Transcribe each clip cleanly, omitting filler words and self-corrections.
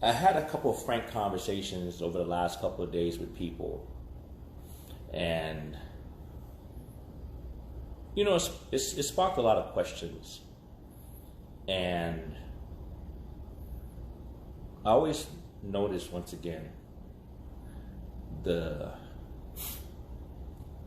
I had a couple of frank conversations over the last couple of days with people, and it sparked a lot of questions. And I always notice, once again, the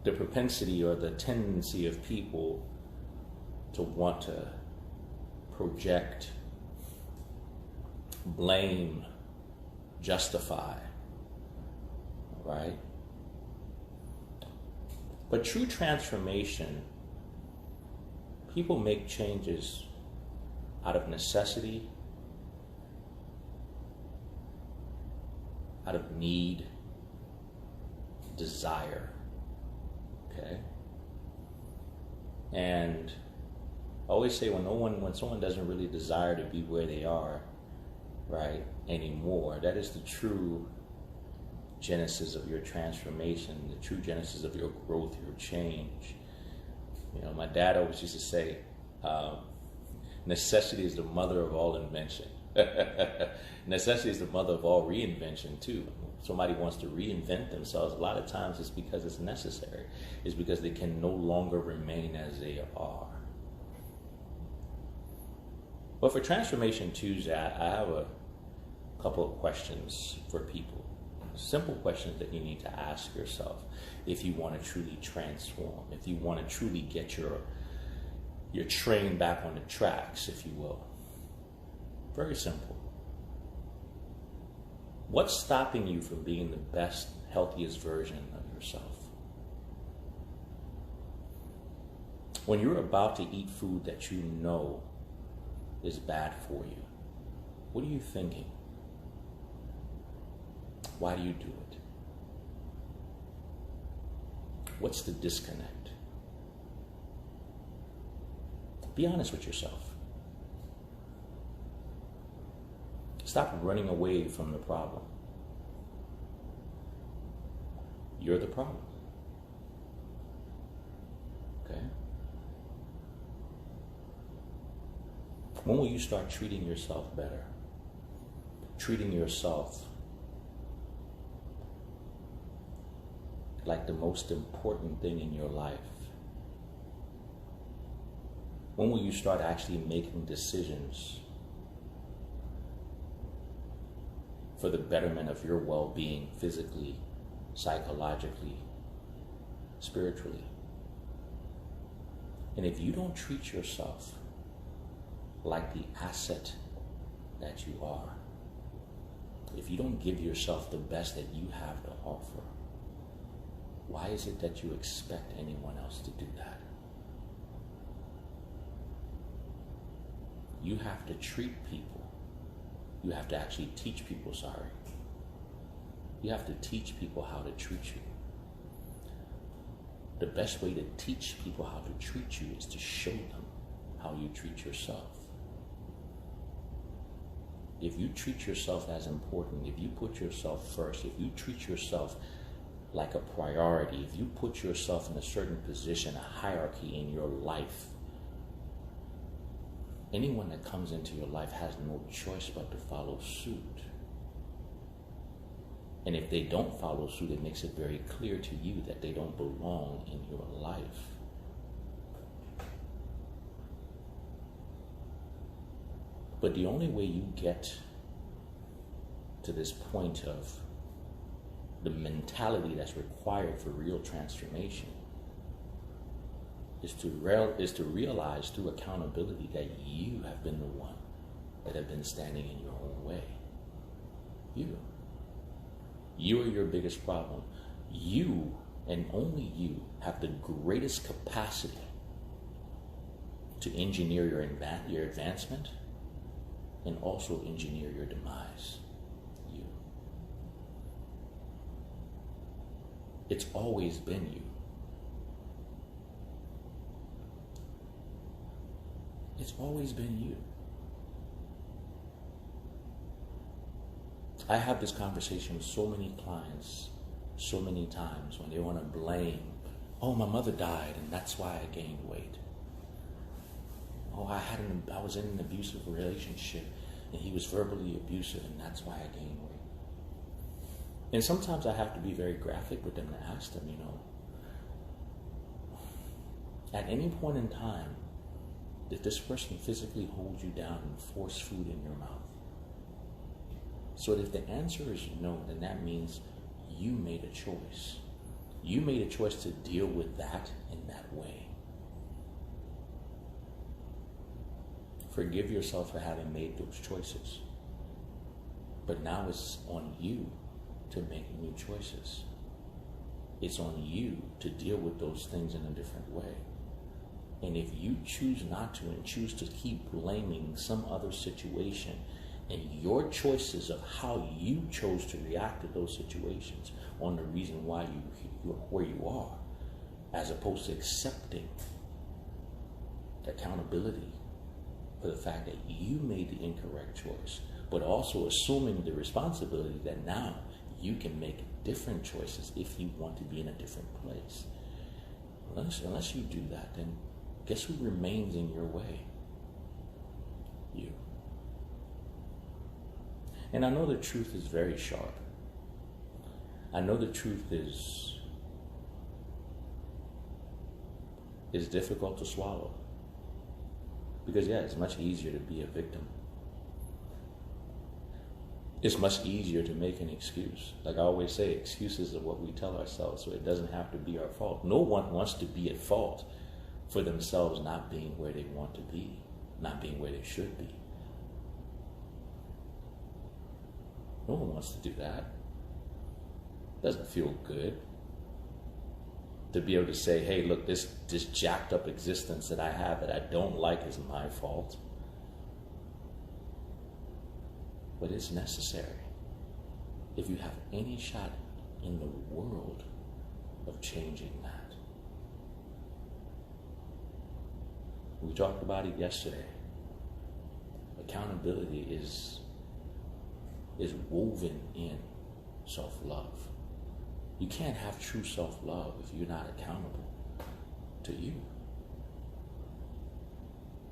propensity or the tendency of people to want to project, blame, justify, right? But true transformation, people make changes out of necessity, out of need, desire, okay? And I always say when someone doesn't really desire to be where they are, right, anymore, that is the true genesis of your transformation, the true genesis of your growth, your change. My dad always used to say, necessity is the mother of all invention. Necessity is the mother of all reinvention too. Somebody wants to reinvent themselves, a lot of times it's because it's necessary. It's because they can no longer remain as they are. But for Transformation Tuesday, I have a couple of questions for people. Simple questions that you need to ask yourself if you want to truly transform, if you want to truly get your train back on the tracks, if you will. Very simple. What's stopping you from being the best, healthiest version of yourself? When you're about to eat food that you know is bad for you, what are you thinking? Why do you do it? What's the disconnect? Be honest with yourself. Stop running away from the problem. You're the problem. Okay? When will you start treating yourself better? Treating yourself like the most important thing in your life? When will you start actually making decisions for the betterment of your well-being, physically, psychologically, spiritually? And if you don't treat yourself like the asset that you are, if you don't give yourself the best that you have to offer, why is it that you expect anyone else to do that? You have to treat people. You have to actually teach people, You have to teach people how to treat you. The best way to teach people how to treat you is to show them how you treat yourself. If you treat yourself as important, if you put yourself first, if you treat yourself like a priority, if you put yourself in a certain position, a hierarchy in your life, anyone that comes into your life has no choice but to follow suit. And if they don't follow suit, it makes it very clear to you that they don't belong in your life. But the only way you get to this point of the mentality that's required for real transformation is to realize through accountability that you have been the one that have been standing in your own way. You are your biggest problem. You, and only you, have the greatest capacity to engineer your advancement and also engineer your demise. You. It's always been you. It's always been you. I have this conversation with so many clients so many times when they want to blame, oh, my mother died and that's why I gained weight. Oh, I was in an abusive relationship and he was verbally abusive, and that's why I gained weight. And sometimes I have to be very graphic with them to ask them, at any point in time, did this person physically hold you down and force food in your mouth? So if the answer is no, then that means you made a choice. You made a choice to deal with that in that way. Forgive yourself for having made those choices. But now it's on you to make new choices. It's on you to deal with those things in a different way. And if you choose not to and choose to keep blaming some other situation and your choices of how you chose to react to those situations on the reason why you're where you are, as opposed to accepting accountability for the fact that you made the incorrect choice, but also assuming the responsibility that now you can make different choices if you want to be in a different place. Unless you do that, then guess who remains in your way? You. And I know the truth is very sharp. I know the truth is difficult to swallow. Because it's much easier to be a victim. It's much easier to make an excuse. Like I always say, excuses are what we tell ourselves, so it doesn't have to be our fault. No one wants to be at fault for themselves not being where they want to be, not being where they should be. No one wants to do that. It doesn't feel good to be able to say, hey, look, this jacked up existence that I have that I don't like is my fault. But it's necessary if you have any shot in the world of changing that. We talked about it yesterday. Accountability is woven in self-love. You can't have true self-love if you're not accountable to you.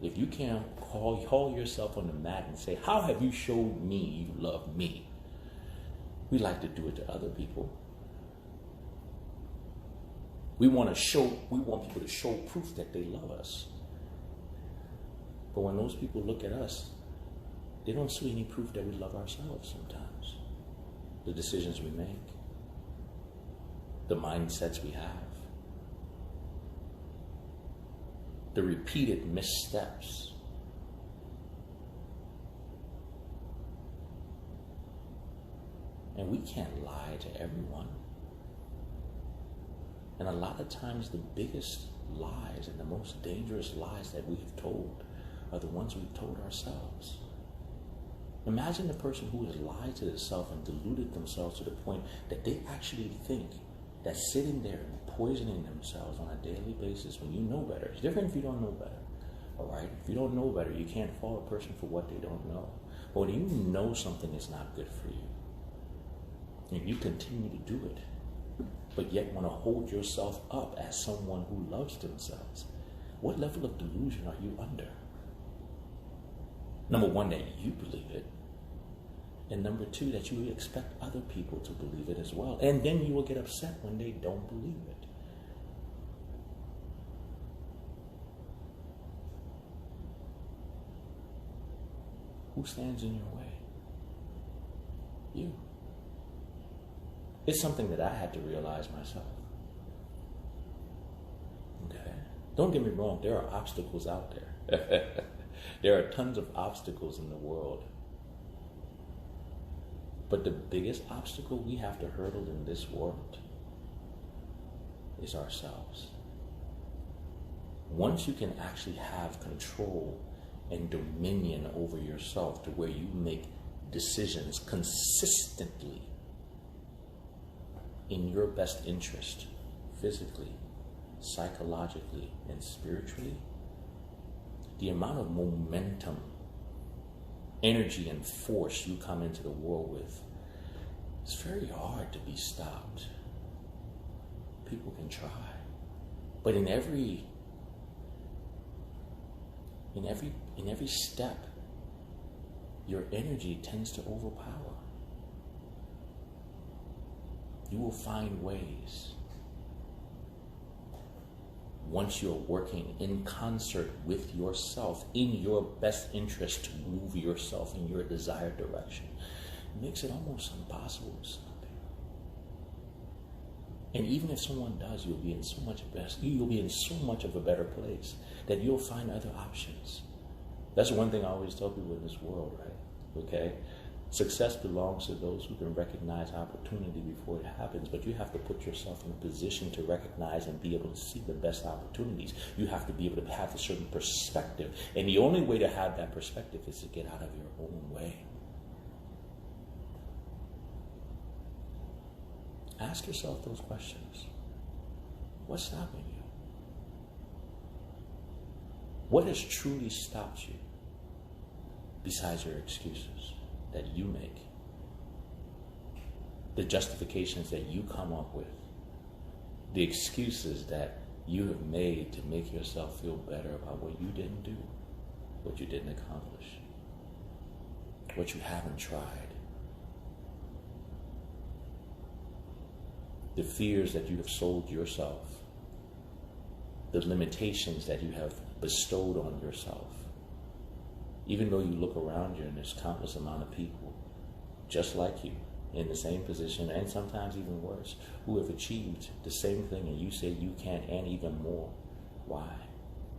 If you can't call yourself on the mat and say, how have you showed me you love me? We like to do it to other people. We want people to show proof that they love us. But when those people look at us, they don't see any proof that we love ourselves sometimes. The decisions we make, the mindsets we have, the repeated missteps. And we can't lie to everyone. And a lot of times the biggest lies and the most dangerous lies that we have told are the ones we've told ourselves. Imagine the person who has lied to themselves and deluded themselves to the point that they actually think that sitting there and poisoning themselves on a daily basis when you know better. It's different if you don't know better, all right? If you don't know better, you can't fault a person for what they don't know. But when you know something is not good for you, and you continue to do it, but yet want to hold yourself up as someone who loves themselves, what level of delusion are you under? Number one, that you believe it. And number two, that you expect other people to believe it as well. And then you will get upset when they don't believe it. Who stands in your way? You. It's something that I had to realize myself. Okay? Don't get me wrong, there are obstacles out there. There are tons of obstacles in the world. But the biggest obstacle we have to hurdle in this world is ourselves. Once you can actually have control and dominion over yourself to where you make decisions consistently in your best interest, physically, psychologically, and spiritually, the amount of momentum, energy, and force you come into the world with, it's very hard to be stopped. People can try. But in every step your energy tends to overpower. You will find ways, once you're working in concert with yourself, in your best interest to move yourself in your desired direction. It makes it almost impossible to stop you. And even if someone does, you'll be in so much of a better place that you'll find other options. That's one thing I always tell people in this world, right? Okay? Success belongs to those who can recognize opportunity before it happens, but you have to put yourself in a position to recognize and be able to see the best opportunities. You have to be able to have a certain perspective, and the only way to have that perspective is to get out of your own way. Ask yourself those questions. What's stopping you? What has truly stopped you besides your excuses that you make, the justifications that you come up with, the excuses that you have made to make yourself feel better about what you didn't do, what you didn't accomplish, what you haven't tried, the fears that you have sold yourself, the limitations that you have bestowed on yourself. Even though you look around you and there's countless amount of people just like you in the same position, and sometimes even worse, who have achieved the same thing and you say you can't, and even more. Why?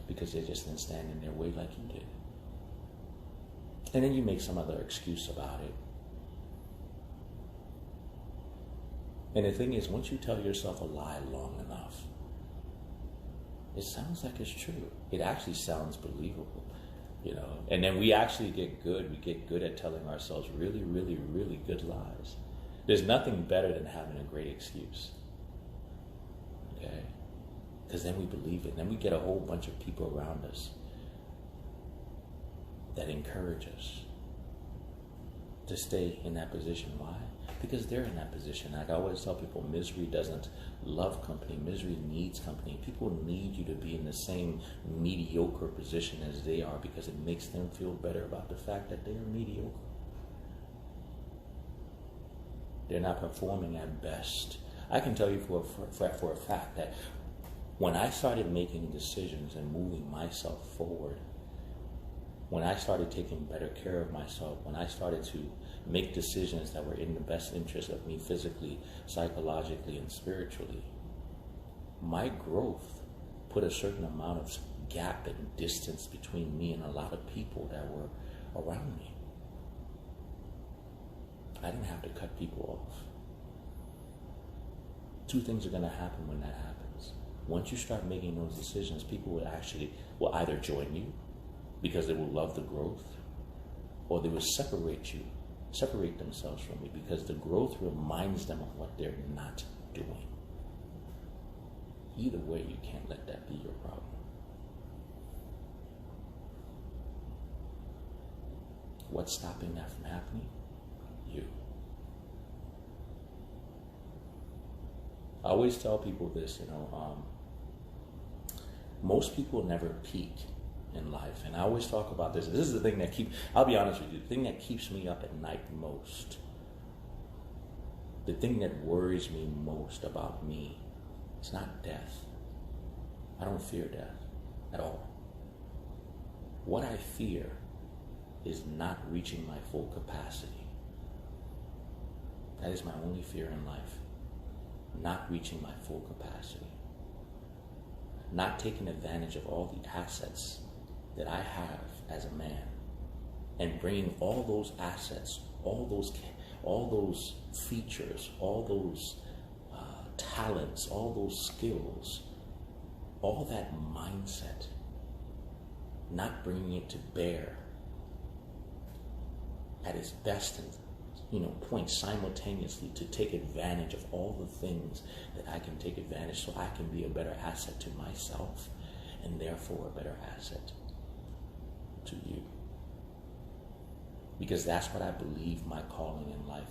Because they just didn't stand in their way like you did. And then you make some other excuse about it. And the thing is, once you tell yourself a lie long enough, it sounds like it's true. It actually sounds believable. You know, and then we actually get good. We get good at telling ourselves really, really, really good lies. There's nothing better than having a great excuse. Okay? Because then we believe it. Then we get a whole bunch of people around us that encourage us to stay in that position. Why? Because they're in that position. Like I always tell people, misery doesn't love company. Misery needs company. People need you to be in the same mediocre position as they are, because it makes them feel better about the fact that they are mediocre. They're not performing at best. I can tell you for a fact that when I started making decisions and moving myself forward, when I started taking better care of myself, when I started to make decisions that were in the best interest of me physically, psychologically, and spiritually, my growth put a certain amount of gap and distance between me and a lot of people that were around me. I didn't have to cut people off. Two things are going to happen when that happens. Once you start making those decisions, people will either join you because they will love the growth, or they will separate themselves from you because the growth reminds them of what they're not doing. Either way, you can't let that be your problem. What's stopping that from happening? You. I always tell people this, most people never peak in life. And I always talk about this. This is the thing that I'll be honest with you, the thing that keeps me up at night most, the thing that worries me most about me, it's not death. I don't fear death at all. What I fear is not reaching my full capacity. That is my only fear in life. Not reaching my full capacity. Not taking advantage of all the assets that I have as a man, and bringing all those assets, all those features, all those talents, all those skills, all that mindset, not bringing it to bear at its best and point simultaneously to take advantage of all the things that I can take advantage, so I can be a better asset to myself, and therefore a better asset to you. Because that's what I believe my calling in life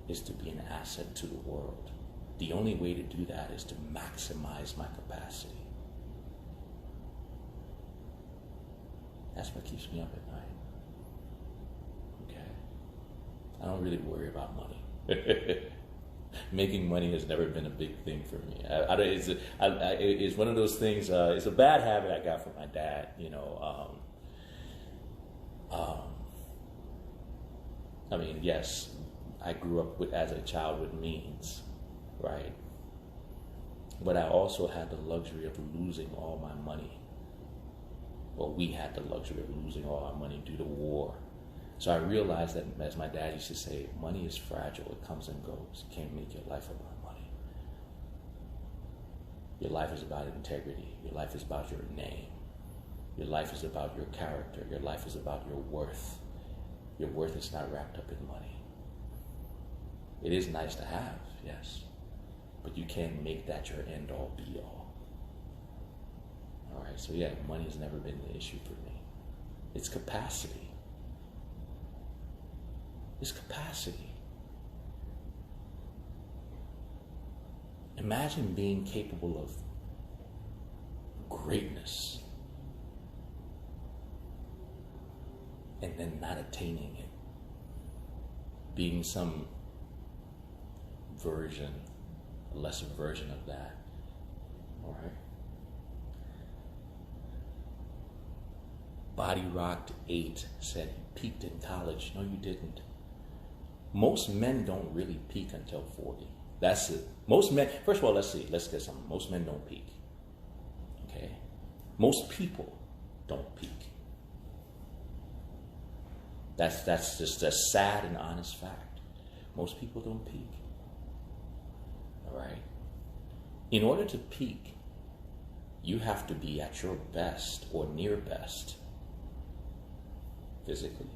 is to be an asset to the world. The only way to do that is to maximize my capacity. That's what keeps me up at night. don't really worry about money. Making money has never been a big thing for me. It's one of those things. It's a bad habit I got from my dad. I mean, yes, I grew up as a child with means, right? But I also had the luxury of losing all my money. Well, we had the luxury of losing all our money due to war. So I realized that, as my dad used to say, money is fragile. It comes and goes. You can't make your life about money. Your life is about integrity. Your life is about your name. Your life is about your character. Your life is about your worth. Your worth is not wrapped up in money. It is nice to have, yes, but you can't make that your end-all, be-all. All right, so yeah, money has never been the issue for me. It's capacity. It's capacity. Imagine being capable of greatness and then not attaining it. Being some version, a lesser version of that. All right. Body Rocked 8 said he peaked in college. No, you didn't. Most men don't really peak until 40. That's it. Most men, first of all, let's get something. Most men don't peak. Okay? Most people don't peak. That's just a sad and honest fact. Most people don't peak. All right? In order to peak, you have to be at your best or near best, physically,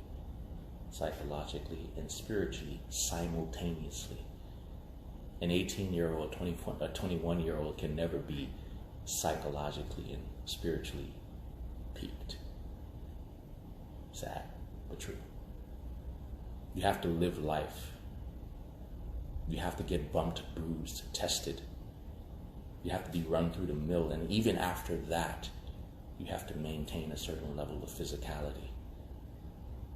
psychologically, and spiritually simultaneously. An 18-year-old, a 21-year-old can never be psychologically and spiritually peaked. Sad, but true. You have to live life. You have to get bumped, bruised, tested. You have to be run through the mill. And even after that, you have to maintain a certain level of physicality.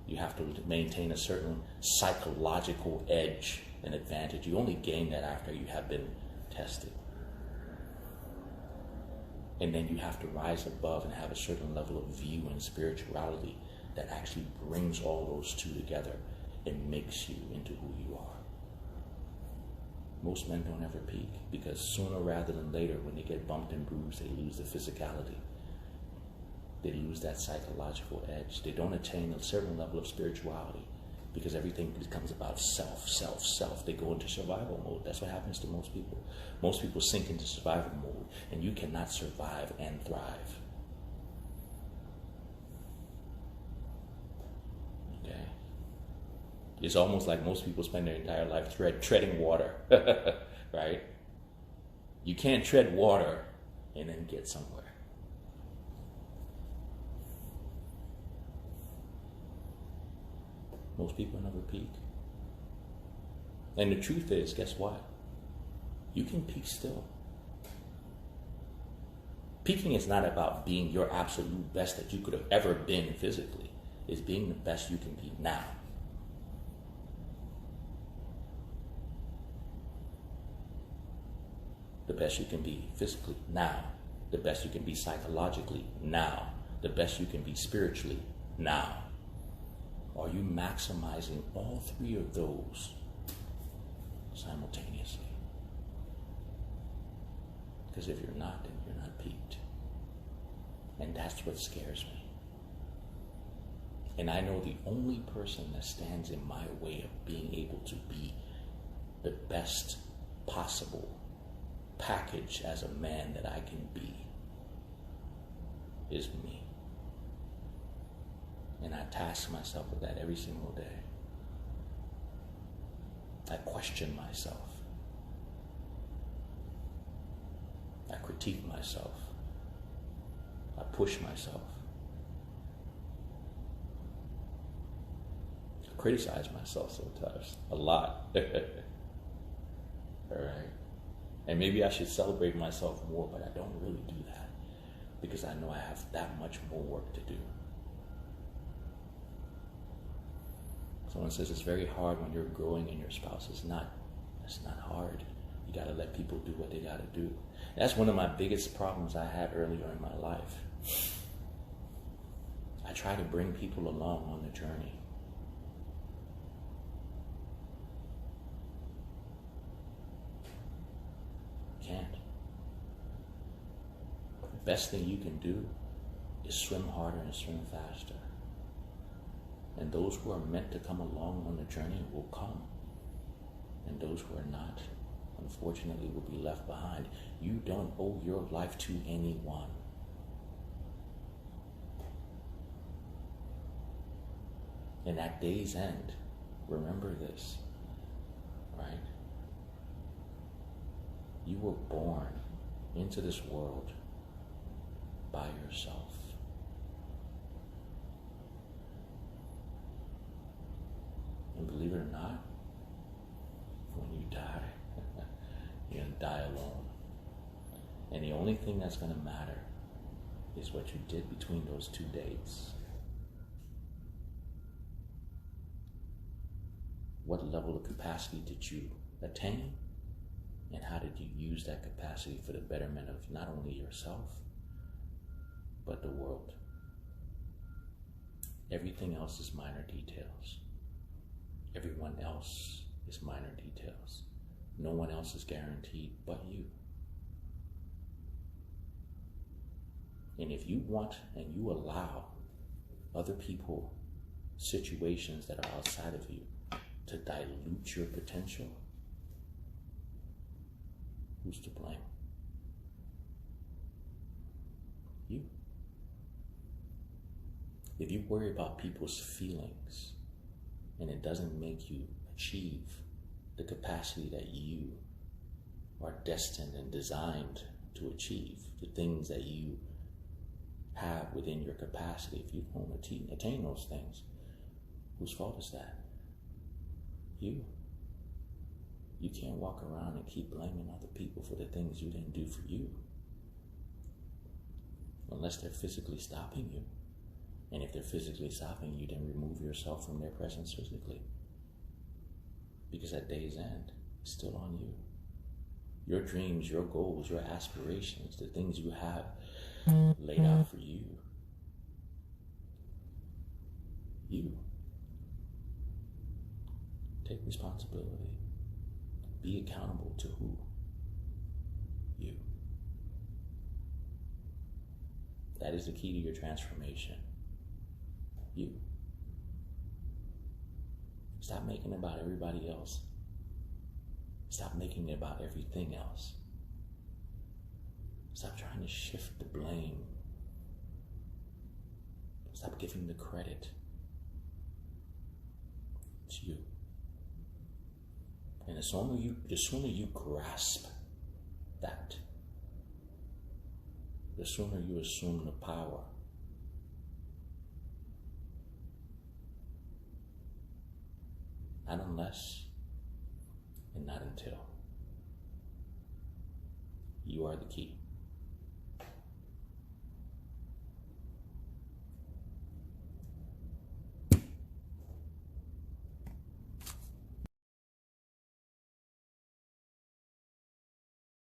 You have to maintain a certain psychological edge and advantage. You only gain that after you have been tested. And then you have to rise above and have a certain level of view and spirituality that actually brings all those two together and makes you into who you are. Most men don't ever peak because sooner rather than later, when they get bumped and bruised, they lose the physicality. They lose that psychological edge. They don't attain a certain level of spirituality because everything becomes about self, self, self. They go into survival mode. That's what happens to most people. Most people sink into survival mode, and you cannot survive and thrive. Okay? It's almost like most people spend their entire life treading water, right? You can't tread water and then get somewhere. Most people never peak. And the truth is, guess what? You can peak still. Peaking is not about being your absolute best that you could have ever been physically. It's being the best you can be now. The best you can be physically now. The best you can be psychologically now. The best you can be spiritually now. Are you maximizing all three of those simultaneously? Because if you're not, then you're not peaked. And that's what scares me. And I know the only person that stands in my way of being able to be the best possible package as a man that I can be is me. And I task myself with that every single day. I question myself. I critique myself. I push myself. I criticize myself sometimes. A lot. All right? And maybe I should celebrate myself more, but I don't really do that because I know I have that much more work to do. Someone says it's very hard when you're growing and your spouse is not. It's not hard. You got to let people do what they got to do. That's one of my biggest problems I had earlier in my life. I try to bring people along on the journey. Can't. The best thing you can do is swim harder and swim faster. And those who are meant to come along on the journey will come. And those who are not, unfortunately, will be left behind. You don't owe your life to anyone. And at day's end, remember this, right? You were born into this world by yourself. And believe it or not, when you die, you're going to die alone. And the only thing that's going to matter is what you did between those 2 dates. What level of capacity did you attain? And how did you use that capacity for the betterment of not only yourself, but the world? Everything else is minor details. Everyone else is minor details. No one else is guaranteed but you. And if you want and you allow other people, situations that are outside of you to dilute your potential, who's to blame? You. If you worry about people's feelings and it doesn't make you achieve the capacity that you are destined and designed to achieve, the things that you have within your capacity, if you don't attain those things, whose fault is that? You. You can't walk around and keep blaming other people for the things you didn't do for you, unless they're physically stopping you. And if they're physically stopping you, then remove yourself from their presence physically. Because at day's end, it's still on you. Your dreams, your goals, your aspirations, the things you have laid out for you. You. Take responsibility. Be accountable to who? You. That is the key to your transformation. You. Stop making it about everybody else. Stop making it about everything else. Stop trying to shift the blame. Stop giving the credit. It's you. And the sooner you grasp that, the sooner you assume the power. Not unless and not until. You are the key.